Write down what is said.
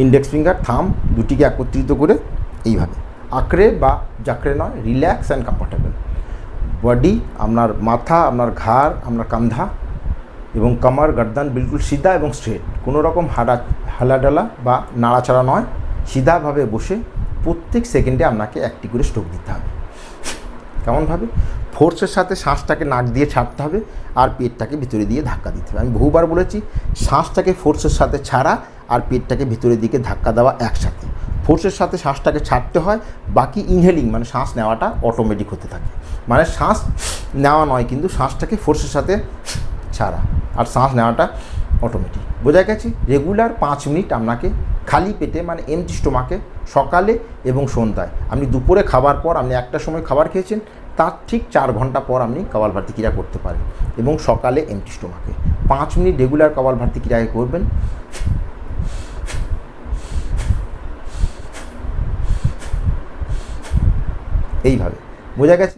Index finger, thumb দুটিকে একত্রিত করে এইভাবে আঁকড়ে বা জাঁকড়ে নয়, রিল্যাক্স অ্যান্ড কমফর্টেবল। বডি, আপনার মাথা, আপনার ঘাড়, আপনার কাঁধা এবং কামার গর্দান বিলকুল সিধা এবং স্ট্রেট, কোনো রকম হালাডালা বা নাড়াচাড়া নয়, সিধাভাবে বসে প্রত্যেক সেকেন্ডে আপনাকে একটি করে স্ট্রোক দিতে হবে। কেমনভাবে? ফোর্সের সাথে শ্বাসটাকে নাক দিয়ে ছাড়তে হবে আর পেটটাকে ভিতরে দিয়ে ধাক্কা দিতে হবে। আমি বহুবার বলেছি, শ্বাসটাকে ফোর্সের সাথে ছাড়া আর পেটটাকে ভিতরের দিকে ধাক্কা দেওয়া একসাথে। ফোর্সের সাথে শ্বাসটাকে ছাড়তে হয়, বাকি ইনহেলিং মানে শ্বাস নেওয়াটা অটোমেটিক হতে থাকে। মানে শ্বাস নেওয়া নয়, কিন্তু শ্বাসটাকে ফোর্সের সাথে ছাড়া আর শ্বাস নেওয়াটা অটোমেটিক। বোঝা গেছে? রেগুলার 5 মিনিট আপনাকে খালি পেটে মানে এমটি স্টোমাকে সকালে এবং সন্ধ্যায়, আপনি দুপুরে খাবার পর, আপনি একটার সময় খাবার খেয়েছেন তার ঠিক 4 ঘন্টা পর আপনি কপালভাতি ক্রিয়া করতে পারেন, এবং সকালে এমটি স্টোমাকে 5 মিনিট রেগুলার কপালভাতি ক্রিয়াকে করবেন। এইভাবে। বোঝা গেছে?